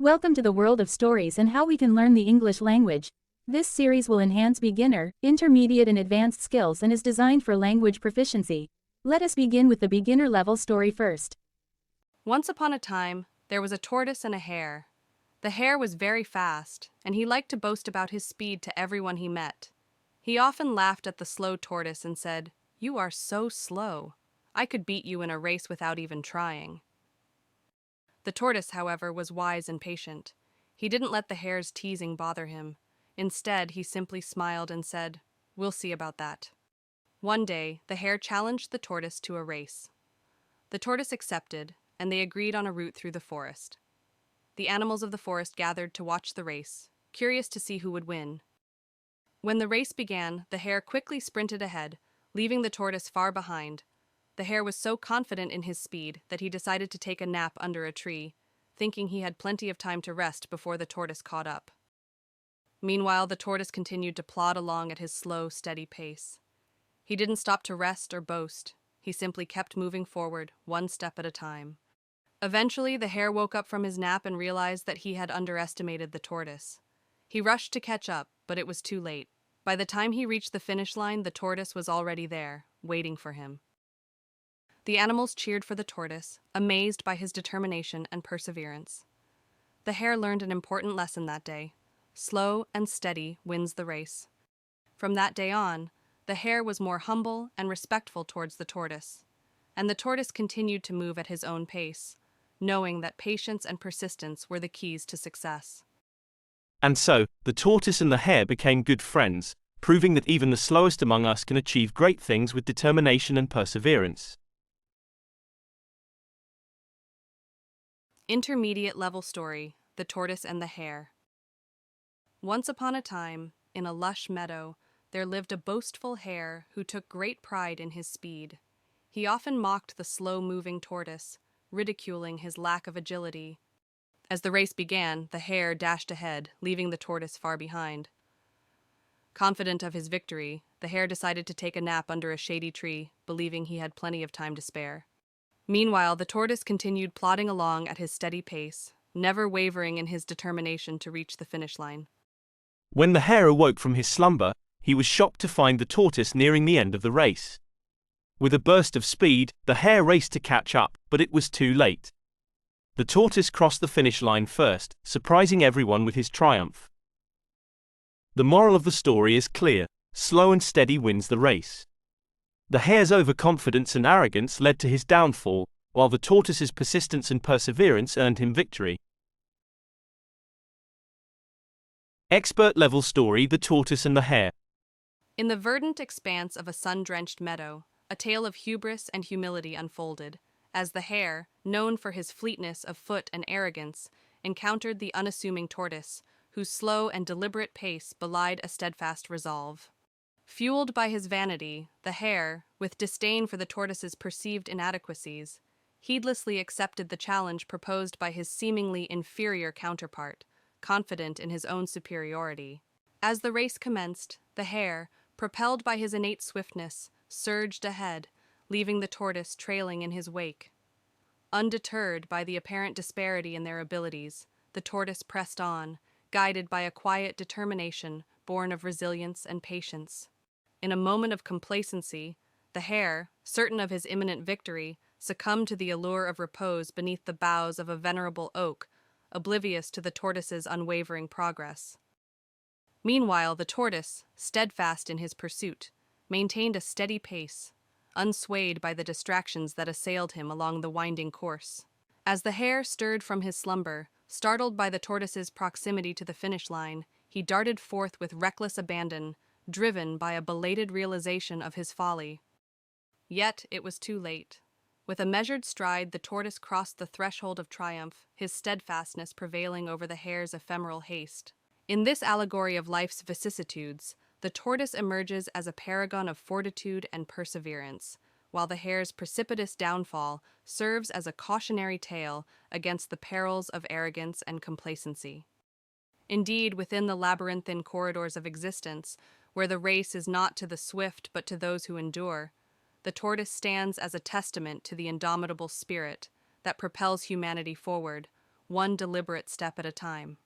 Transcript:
Welcome to the world of stories and how we can learn the English language. This series will enhance beginner, intermediate and advanced skills and is designed for language proficiency. Let us begin with the beginner level story first. Once upon a time, there was a tortoise and a hare. The hare was very fast, and he liked to boast about his speed to everyone he met. He often laughed at the slow tortoise and said, "You are so slow. I could beat you in a race without even trying." The tortoise, however, was wise and patient. He didn't let the hare's teasing bother him. Instead, he simply smiled and said, "We'll see about that." One day, the hare challenged the tortoise to a race. The tortoise accepted, and they agreed on a route through the forest. The animals of the forest gathered to watch the race, curious to see who would win. When the race began, the hare quickly sprinted ahead, leaving the tortoise far behind. The hare was so confident in his speed that he decided to take a nap under a tree, thinking he had plenty of time to rest before the tortoise caught up. Meanwhile, the tortoise continued to plod along at his slow, steady pace. He didn't stop to rest or boast. He simply kept moving forward, one step at a time. Eventually, the hare woke up from his nap and realized that he had underestimated the tortoise. He rushed to catch up, but it was too late. By the time he reached the finish line, the tortoise was already there, waiting for him. The animals cheered for the tortoise, amazed by his determination and perseverance. The hare learned an important lesson that day. Slow and steady wins the race. From that day on, the hare was more humble and respectful towards the tortoise, and the tortoise continued to move at his own pace, knowing that patience and persistence were the keys to success. And so, the tortoise and the hare became good friends, proving that even the slowest among us can achieve great things with determination and perseverance. Intermediate level story, The Tortoise and the Hare. Once upon a time, in a lush meadow, there lived a boastful hare who took great pride in his speed. He often mocked the slow-moving tortoise, ridiculing his lack of agility. As the race began, the hare dashed ahead, leaving the tortoise far behind. Confident of his victory, the hare decided to take a nap under a shady tree, believing he had plenty of time to spare. Meanwhile, the tortoise continued plodding along at his steady pace, never wavering in his determination to reach the finish line. When the hare awoke from his slumber, he was shocked to find the tortoise nearing the end of the race. With a burst of speed, the hare raced to catch up, but it was too late. The tortoise crossed the finish line first, surprising everyone with his triumph. The moral of the story is clear: slow and steady wins the race. The hare's overconfidence and arrogance led to his downfall, while the tortoise's persistence and perseverance earned him victory. Expert-level story: The Tortoise and the Hare. In the verdant expanse of a sun-drenched meadow, a tale of hubris and humility unfolded, as the hare, known for his fleetness of foot and arrogance, encountered the unassuming tortoise, whose slow and deliberate pace belied a steadfast resolve. Fueled by his vanity, the hare, with disdain for the tortoise's perceived inadequacies, heedlessly accepted the challenge proposed by his seemingly inferior counterpart, confident in his own superiority. As the race commenced, the hare, propelled by his innate swiftness, surged ahead, leaving the tortoise trailing in his wake. Undeterred by the apparent disparity in their abilities, the tortoise pressed on, guided by a quiet determination born of resilience and patience. In a moment of complacency, the hare, certain of his imminent victory, succumbed to the allure of repose beneath the boughs of a venerable oak, oblivious to the tortoise's unwavering progress. Meanwhile, the tortoise, steadfast in his pursuit, maintained a steady pace, unswayed by the distractions that assailed him along the winding course. As the hare stirred from his slumber, startled by the tortoise's proximity to the finish line, he darted forth with reckless abandon, driven by a belated realization of his folly. Yet it was too late. With a measured stride, the tortoise crossed the threshold of triumph, his steadfastness prevailing over the hare's ephemeral haste. In this allegory of life's vicissitudes, the tortoise emerges as a paragon of fortitude and perseverance, while the hare's precipitous downfall serves as a cautionary tale against the perils of arrogance and complacency. Indeed, within the labyrinthine corridors of existence, where the race is not to the swift but to those who endure, the tortoise stands as a testament to the indomitable spirit that propels humanity forward, one deliberate step at a time.